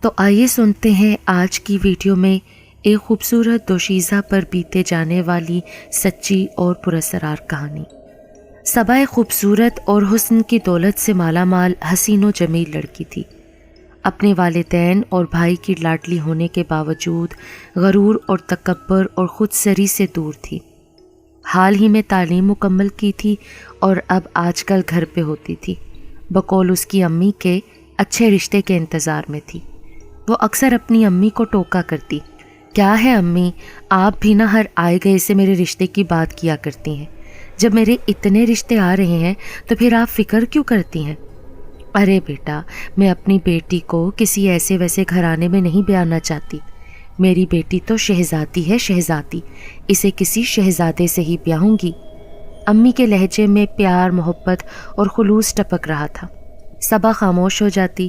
تو آئیے سنتے ہیں آج کی ویڈیو میں ایک خوبصورت دوشیزہ پر بیتے جانے والی سچی اور پراسرار کہانی۔ صبا ایک خوبصورت اور حسن کی دولت سے مالا مال حسین و جمیل لڑکی تھی۔ اپنے والدین اور بھائی کی لاڈلی ہونے کے باوجود غرور اور تکبر اور خود سری سے دور تھی۔ حال ہی میں تعلیم مکمل کی تھی اور اب آج کل گھر پہ ہوتی تھی۔ بقول اس کی امی کے اچھے رشتے کے انتظار میں تھی۔ وہ اکثر اپنی امی کو ٹوکا کرتی، کیا ہے امی، آپ بھی نہ ہر آئے گئے سے میرے رشتے کی بات کیا کرتی ہیں۔ جب میرے اتنے رشتے آ رہے ہیں تو پھر آپ فکر کیوں کرتی ہیں؟ ارے بیٹا، میں اپنی بیٹی کو کسی ایسے ویسے گھرانے میں نہیں بیانا چاہتی۔ میری بیٹی تو شہزادی ہے، شہزادی، اسے کسی شہزادے سے ہی بیاہوں گی۔ امی کے لہجے میں پیار، محبت اور خلوص ٹپک رہا تھا۔ صبا خاموش ہو جاتی۔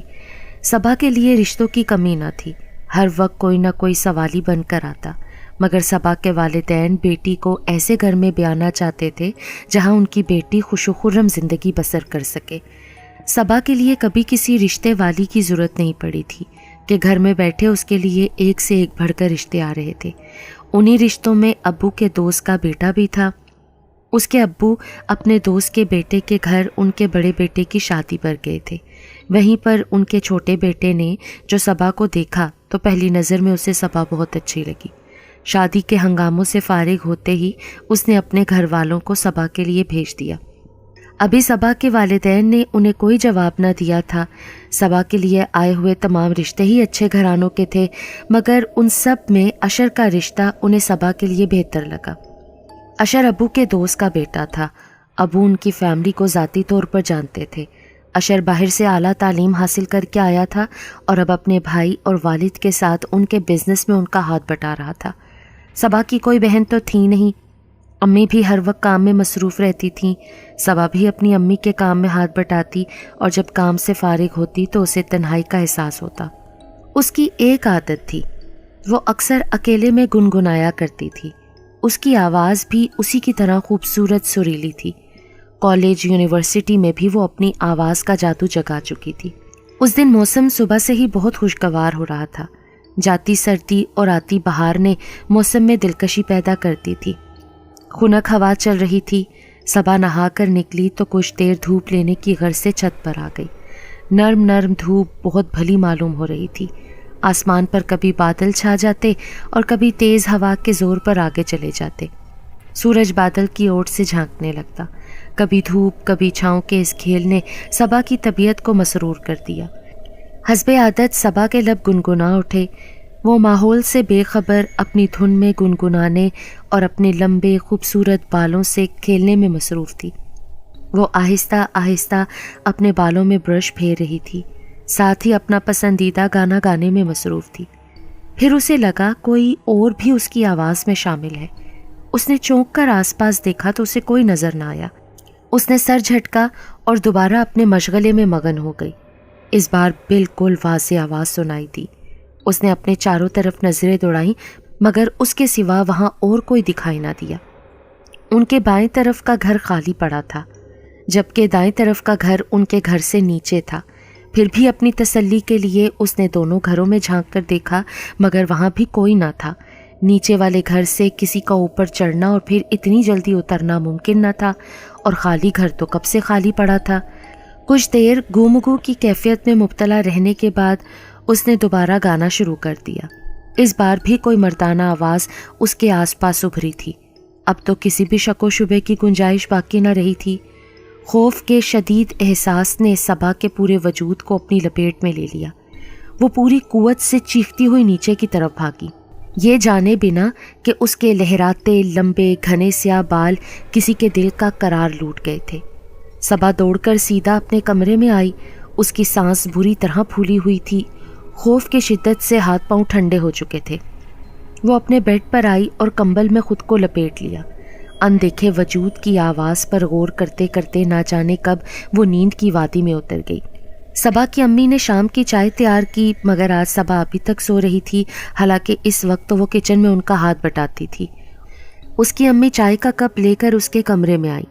صبا کے لیے رشتوں کی کمی نہ تھی، ہر وقت کوئی نہ کوئی سوالی بن کر آتا، مگر صبا کے والدین بیٹی کو ایسے گھر میں بیانا چاہتے تھے جہاں ان کی بیٹی خوش و خرم زندگی بسر کر سکے۔ صبا کے لیے کبھی کسی رشتے والی کی ضرورت نہیں پڑی تھی کہ گھر میں بیٹھے اس کے لیے ایک سے ایک بڑھ کر رشتے آ رہے تھے۔ انہی رشتوں میں ابو کے دوست کا بیٹا بھی تھا۔ اس کے ابو اپنے دوست کے بیٹے کے گھر ان کے بڑے بیٹے کی شادی پر گئے تھے۔ وہیں پر ان کے چھوٹے بیٹے نے جو صبا کو دیکھا تو پہلی نظر میں اسے صبا بہت اچھی لگی۔ شادی کے ہنگاموں سے فارغ ہوتے ہی اس نے اپنے گھر والوں کو صبا کے لیے بھیج دیا۔ ابھی صبا کے والدین نے انہیں کوئی جواب نہ دیا تھا۔ صبا کے لیے آئے ہوئے تمام رشتے ہی اچھے گھرانوں کے تھے، مگر ان سب میں اشر کا رشتہ انہیں صبا کے لیے بہتر لگا۔ اشر ابو کے دوست کا بیٹا تھا۔ ابو ان کی فیملی کو ذاتی طور پر جانتے تھے۔ اشر باہر سے اعلیٰ تعلیم حاصل کر کے آیا تھا اور اب اپنے بھائی اور والد کے ساتھ ان کے بزنس میں ان کا ہاتھ بٹا رہا تھا۔ صبا کی کوئی بہن تو تھی نہیں، امی بھی ہر وقت کام میں مصروف رہتی تھیں۔ صبا بھی اپنی امی کے کام میں ہاتھ بٹاتی اور جب کام سے فارغ ہوتی تو اسے تنہائی کا احساس ہوتا۔ اس کی ایک عادت تھی، وہ اکثر اکیلے میں گنگنایا کرتی تھی۔ اس کی آواز بھی اسی کی طرح خوبصورت سریلی تھی۔ کالج، یونیورسٹی میں بھی وہ اپنی آواز کا جادو جگا چکی تھی۔ اس دن موسم صبح سے ہی بہت خوشگوار ہو رہا تھا۔ جاتی سردی اور آتی بہار نے موسم میں دلکشی پیدا کرتی تھی۔ خنک ہوا چل رہی تھی۔ صبا نہا کر نکلی تو کچھ دیر دھوپ لینے کی غرض سے چھت پر آ گئی۔ نرم نرم دھوپ بہت بھلی معلوم ہو رہی تھی۔ آسمان پر کبھی بادل چھا جاتے اور کبھی تیز ہوا کے زور پر آگے چلے جاتے۔ سورج بادل کی اوٹ سے جھانکنے لگتا۔ کبھی دھوپ کبھی چھاؤں کے اس کھیل نے صبا کی طبیعت کو مسرور کر دیا۔ حسب عادت صبا کے لب گنگنا اٹھے۔ وہ ماحول سے بے خبر اپنی دھن میں گنگنانے اور اپنے لمبے خوبصورت بالوں سے کھیلنے میں مصروف تھی۔ وہ آہستہ آہستہ اپنے بالوں میں برش پھیر رہی تھی، ساتھ ہی اپنا پسندیدہ گانا گانے میں مصروف تھی۔ پھر اسے لگا کوئی اور بھی اس کی آواز میں شامل ہے۔ اس نے چونک کر آس پاس دیکھا تو اسے کوئی نظر نہ آیا۔ اس نے سر جھٹکا اور دوبارہ اپنے مشغلے میں مگن ہو گئی۔ اس بار بالکل واضح آواز سنائی دی۔ اس نے اپنے چاروں طرف نظریں دوڑائیں مگر اس کے سوا وہاں اور کوئی دکھائی نہ دیا۔ ان کے بائیں طرف کا گھر خالی پڑا تھا، جبکہ دائیں طرف کا گھر ان کے گھر سے نیچے تھا۔ پھر بھی اپنی تسلی کے لیے اس نے دونوں گھروں میں جھانک کر دیکھا مگر وہاں بھی کوئی نہ تھا۔ نیچے والے گھر سے کسی کا اوپر چڑھنا اور پھر اتنی جلدی اترنا ممکن نہ تھا، اور خالی گھر تو کب سے خالی پڑا تھا۔ کچھ دیر گومگو کی کیفیت میں مبتلا رہنے کے بعد اس نے دوبارہ گانا شروع کر دیا۔ اس بار بھی کوئی مردانہ آواز اس کے آس پاس ابھری تھی۔ اب تو کسی بھی شک و شبے کی گنجائش باقی نہ رہی تھی۔ خوف کے شدید احساس نے صبا کے پورے وجود کو اپنی لپیٹ میں لے لیا۔ وہ پوری قوت سے چیختی ہوئی نیچے کی طرف بھاگی، یہ جانے بنا کہ اس کے لہراتے لمبے گھنے سیاہ بال کسی کے دل کا قرار لوٹ گئے تھے۔ صبا دوڑ کر سیدھا اپنے کمرے میں آئی۔ اس کی سانس بری طرح پھولی ہوئی تھی۔ خوف کی شدت سے ہاتھ پاؤں ٹھنڈے ہو چکے تھے۔ وہ اپنے بیڈ پر آئی اور کمبل میں خود کو لپیٹ لیا۔ اندیکھے وجود کی آواز پر غور کرتے کرتے نہ جانے کب وہ نیند کی وادی میں اتر گئی۔ صبا کی امی نے شام کی چائے تیار کی مگر آج صبا ابھی تک سو رہی تھی، حالانکہ اس وقت تو وہ کچن میں ان کا ہاتھ بٹاتی تھی۔ اس کی امی چائے کا کپ لے کر اس کے کمرے میں آئی۔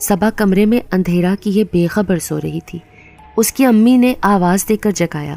صبا کمرے میں اندھیرا کیے بے خبر سو رہی تھی۔ اس کی امی نے آواز دے کر جگایا۔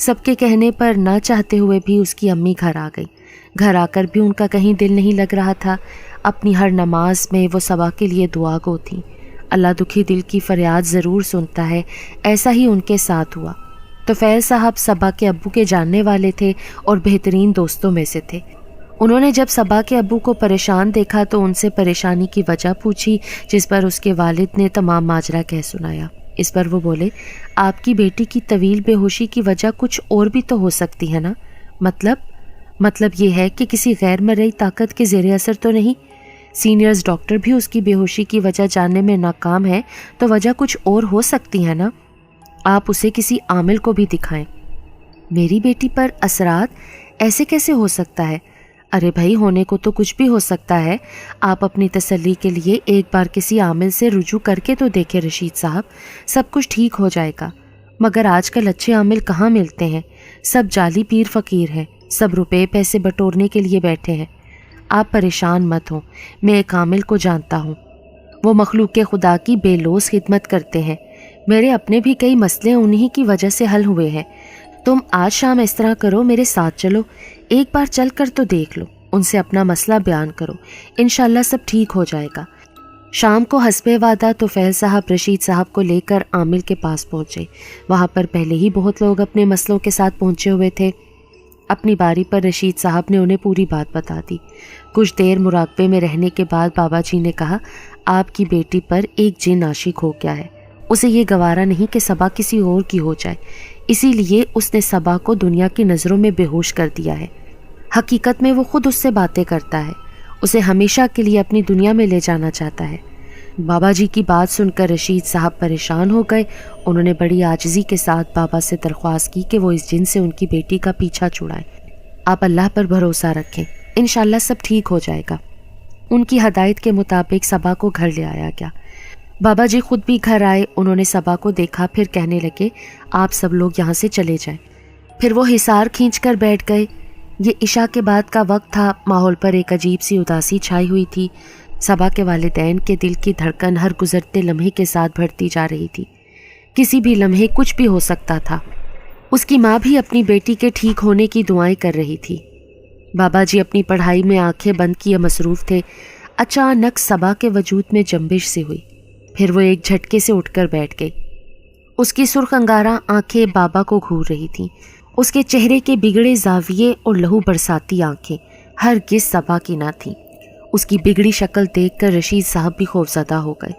سب کے کہنے پر نہ چاہتے ہوئے بھی اس کی امی گھر آ گئی۔ گھر آ کر بھی ان کا کہیں دل نہیں لگ رہا تھا۔ اپنی ہر نماز میں وہ صبا کے لیے دعا گو تھیں۔ اللہ دکھی دل کی فریاد ضرور سنتا ہے، ایسا ہی ان کے ساتھ ہوا۔ طفیل صاحب صبا کے ابو کے جاننے والے تھے اور بہترین دوستوں میں سے تھے۔ انہوں نے جب صبا کے ابو کو پریشان دیکھا تو ان سے پریشانی کی وجہ پوچھی، جس پر اس کے والد نے تمام ماجرا کہہ سنایا۔ اس پر وہ بولے، آپ کی بیٹی کی طویل بے ہوشی کی وجہ کچھ اور بھی تو ہو سکتی ہے نا؟ مطلب یہ ہے کہ کسی غیر مرئی طاقت کے زیر اثر تو نہیں؟ سینئرز ڈاکٹر بھی اس کی بے ہوشی کی وجہ جاننے میں ناکام ہے، تو وجہ کچھ اور ہو سکتی ہے نا؟ آپ اسے کسی عامل کو بھی دکھائیں۔ میری بیٹی پر اثرات ایسے کیسے ہو سکتا ہے؟ ارے بھائی، ہونے کو تو کچھ بھی ہو سکتا ہے۔ آپ اپنی تسلی کے لیے ایک بار کسی عامل سے رجوع کر کے تو دیکھیں رشید صاحب، سب کچھ ٹھیک ہو جائے گا۔ مگر آج کل اچھے عامل کہاں ملتے ہیں؟ سب جعلی پیر فقیر ہیں، سب روپے پیسے بٹورنے کے لیے بیٹھے ہیں۔ آپ پریشان مت ہوں، میں ایک عامل کو جانتا ہوں، وہ مخلوق خدا کی بے لوث خدمت کرتے ہیں۔ میرے اپنے بھی کئی مسئلے انہی کی وجہ سے حل ہوئے ہیں۔ تم آج شام اس طرح کرو، میرے ساتھ چلو، ایک بار چل کر تو دیکھ لو، ان سے اپنا مسئلہ بیان کرو، انشاءاللہ سب ٹھیک ہو جائے گا۔ شام کو حسب وعدہ طفیل صاحب رشید صاحب کو لے کر عامل کے پاس پہنچے۔ وہاں پر پہلے ہی بہت لوگ اپنے مسئلوں کے ساتھ پہنچے ہوئے تھے۔ اپنی باری پر رشید صاحب نے انہیں پوری بات بتا دی۔ کچھ دیر مراقبے میں رہنے کے بعد بابا جی نے کہا، آپ کی بیٹی پر ایک جن عاشق ہو گیا ہے، اسے یہ گوارا نہیں کہ صبا کسی اور کی ہو جائے، اسی لیے اس نے صبا کو دنیا کی نظروں میں بے ہوش کر دیا ہے۔ حقیقت میں وہ خود اس سے باتیں کرتا ہے، اسے ہمیشہ کے لیے اپنی دنیا میں لے جانا چاہتا ہے۔ بابا جی کی بات سن کر رشید صاحب پریشان ہو گئے۔ انہوں نے بڑی عاجزی کے ساتھ بابا سے درخواست کی کہ وہ اس جن سے ان کی بیٹی کا پیچھا چھڑائیں۔ آپ اللہ پر بھروسہ رکھیں، انشاءاللہ سب ٹھیک ہو جائے گا۔ ان کی ہدایت کے مطابق صبا کو گھر لے آیا گیا۔ بابا جی خود بھی گھر آئے، انہوں نے صبا کو دیکھا، پھر کہنے لگے، آپ سب لوگ یہاں سے چلے جائیں۔ پھر وہ حصار کھینچ کر بیٹھ گئے۔ یہ عشاء کے بعد کا وقت تھا، ماحول پر ایک عجیب سی اداسی چھائی ہوئی تھی۔ صبا کے والدین کے دل کی دھڑکن ہر گزرتے لمحے کے ساتھ بڑھتی جا رہی تھی۔ کسی بھی لمحے کچھ بھی ہو سکتا تھا۔ اس کی ماں بھی اپنی بیٹی کے ٹھیک ہونے کی دعائیں کر رہی تھی۔ بابا جی اپنی پڑھائی میں آنکھیں بند کیے مصروف تھے۔ اچانک صبا کے وجود میں جنبش سی ہوئی، پھر وہ ایک جھٹکے سے اٹھ کر بیٹھ گئی۔ اس کی سرخ انگارہ آنکھیں بابا کو گھور رہی تھیں۔ اس کے چہرے کے بگڑے زاویے اور لہو برساتی آنکھیں ہرگز صبا کی نہ تھیں۔ اس کی بگڑی شکل دیکھ کر رشید صاحب بھی خوفزدہ ہو گئے۔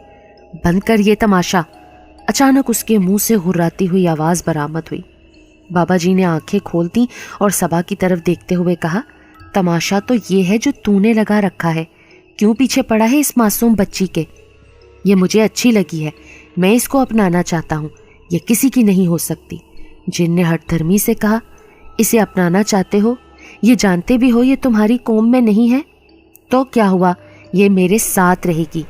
بند کر یہ تماشا، اچانک اس کے منہ سے غراتی ہوئی آواز برآمد ہوئی۔ بابا جی نے آنکھیں کھول دیں اور صبا کی طرف دیکھتے ہوئے کہا، تماشا تو یہ ہے جو تو نے لگا رکھا ہے، کیوں پیچھے پڑا ہے اس معصوم بچی کے؟ یہ مجھے اچھی لگی ہے، میں اس کو اپنانا چاہتا ہوں، یہ کسی کی نہیں ہو سکتی۔ جن نے ہٹ دھرمی سے کہا، اسے اپنانا چاہتے ہو، یہ جانتے بھی ہو یہ تمہاری قوم میں نہیں ہے، تو کیا ہوا، یہ میرے ساتھ رہے گی۔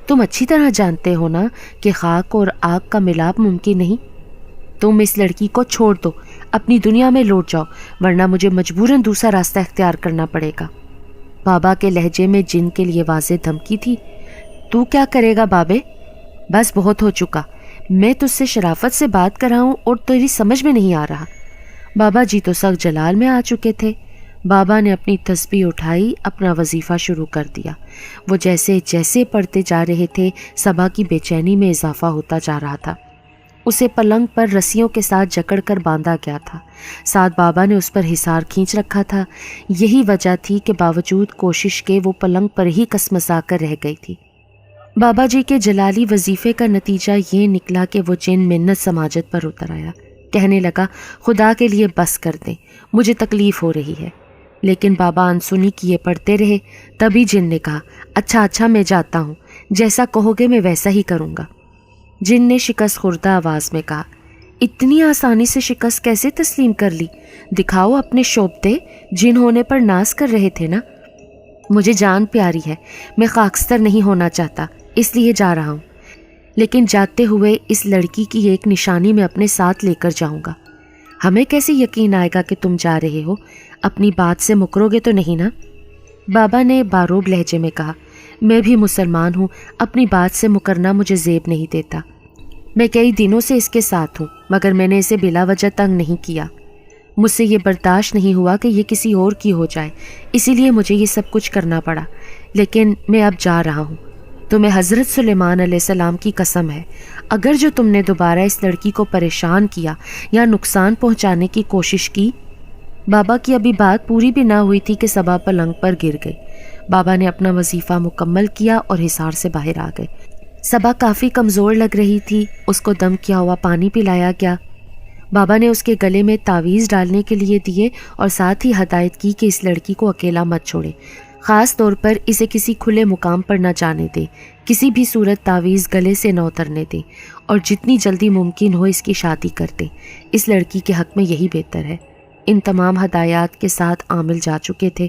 تم اچھی طرح جانتے ہو نا کہ خاک اور آگ کا ملاپ ممکن نہیں۔ تم اس لڑکی کو چھوڑ دو، اپنی دنیا میں لوٹ جاؤ، ورنہ مجھے مجبوراً دوسرا راستہ اختیار کرنا پڑے گا۔ بابا کے لہجے میں جن کے لیے واضح دھمکی تھی۔ تو کیا کرے گا بابے؟ بس بہت ہو چکا، میں تجھ سے شرافت سے بات کر رہا ہوں اور تیری سمجھ میں نہیں آ رہا۔ بابا جی تو سخت جلال میں آ چکے تھے۔ بابا نے اپنی تسبیح اٹھائی، اپنا وظیفہ شروع کر دیا۔ وہ جیسے جیسے پڑھتے جا رہے تھے، صبا کی بے چینی میں اضافہ ہوتا جا رہا تھا۔ اسے پلنگ پر رسیوں کے ساتھ جکڑ کر باندھا گیا تھا، ساتھ بابا نے اس پر حصار کھینچ رکھا تھا۔ یہی وجہ تھی کہ باوجود کوشش کے وہ پلنگ پر ہی کسمسا کر رہ گئی تھی۔ بابا جی کے جلالی وظیفے کا نتیجہ یہ نکلا کہ وہ جن منت سماجت پر اتر آیا، کہنے لگا، خدا کے لیے بس کر دیں، مجھے تکلیف ہو رہی ہے۔ لیکن بابا انسنی کیے پڑھتے رہے۔ تبھی جن نے کہا، اچھا میں جاتا ہوں، جیسا کہو گے میں ویسا ہی کروں گا۔ جن نے شکست خوردہ آواز میں کہا، اتنی آسانی سے شکست کیسے تسلیم کر لی؟ دکھاؤ اپنے شوبتے، جن ہونے پر ناز کر رہے تھے نا۔ مجھے جان پیاری ہے، میں خاکستر نہیں ہونا چاہتا، اس لیے جا رہا ہوں، لیکن جاتے ہوئے اس لڑکی کی ایک نشانی میں اپنے ساتھ لے کر جاؤں گا۔ ہمیں کیسے یقین آئے گا کہ تم جا رہے ہو؟ اپنی بات سے مکرو گے تو نہیں نا؟ بابا نے باروب لہجے میں کہا، میں بھی مسلمان ہوں، اپنی بات سے مکرنا مجھے زیب نہیں دیتا۔ میں کئی دنوں سے اس کے ساتھ ہوں، مگر میں نے اسے بلا وجہ تنگ نہیں کیا۔ مجھ سے یہ برداشت نہیں ہوا کہ یہ کسی اور کی ہو جائے، اسی لیے مجھے یہ سب کچھ کرنا پڑا، لیکن میں اب جا رہا ہوں۔ تمہیں حضرت سلیمان علیہ السلام کی قسم ہے، اگر جو تم نے دوبارہ اس لڑکی کو پریشان کیا یا نقصان پہنچانے کی کوشش کی۔ بابا کی ابھی بات پوری بھی نہ ہوئی تھی کہ صبا پلنگ پر گر گئی۔ بابا نے اپنا وظیفہ مکمل کیا اور حصار سے باہر آ گئے۔ صبا کافی کمزور لگ رہی تھی، اس کو دم کیا ہوا پانی پلایا گیا۔ بابا نے اس کے گلے میں تعویذ ڈالنے کے لیے دیے اور ساتھ ہی ہدایت کی کہ اس لڑکی کو اکیلا مت چھوڑے، خاص طور پر اسے کسی کھلے مقام پر نہ جانے دے، کسی بھی صورت تعویذ گلے سے نہ اترنے دے، اور جتنی جلدی ممکن ہو اس کی شادی کر دے، اس لڑکی کے حق میں یہی بہتر ہے۔ ان تمام ہدایات کے ساتھ عامل جا چکے تھے۔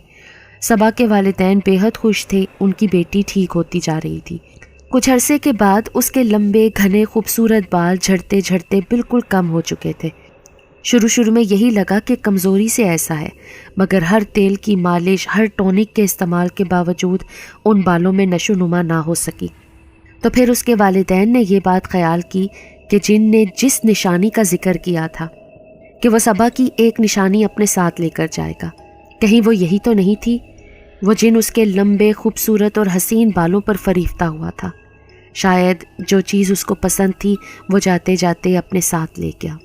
صبا کے والدین بے حد خوش تھے، ان کی بیٹی ٹھیک ہوتی جا رہی تھی۔ کچھ عرصے کے بعد اس کے لمبے گھنے خوبصورت بال جھڑتے جھڑتے بالکل کم ہو چکے تھے۔ شروع میں یہی لگا کہ کمزوری سے ایسا ہے، مگر ہر تیل کی مالش، ہر ٹونک کے استعمال کے باوجود ان بالوں میں نشو نما نہ ہو سکی۔ تو پھر اس کے والدین نے یہ بات خیال کی کہ جن نے جس نشانی کا ذکر کیا تھا کہ وہ صبا کی ایک نشانی اپنے ساتھ لے کر جائے گا، کہیں وہ یہی تو نہیں تھی؟ وہ جن اس کے لمبے خوبصورت اور حسین بالوں پر فریفتہ ہوا تھا۔ شاید جو چیز اس کو پسند تھی وہ جاتے جاتے اپنے ساتھ لے گیا۔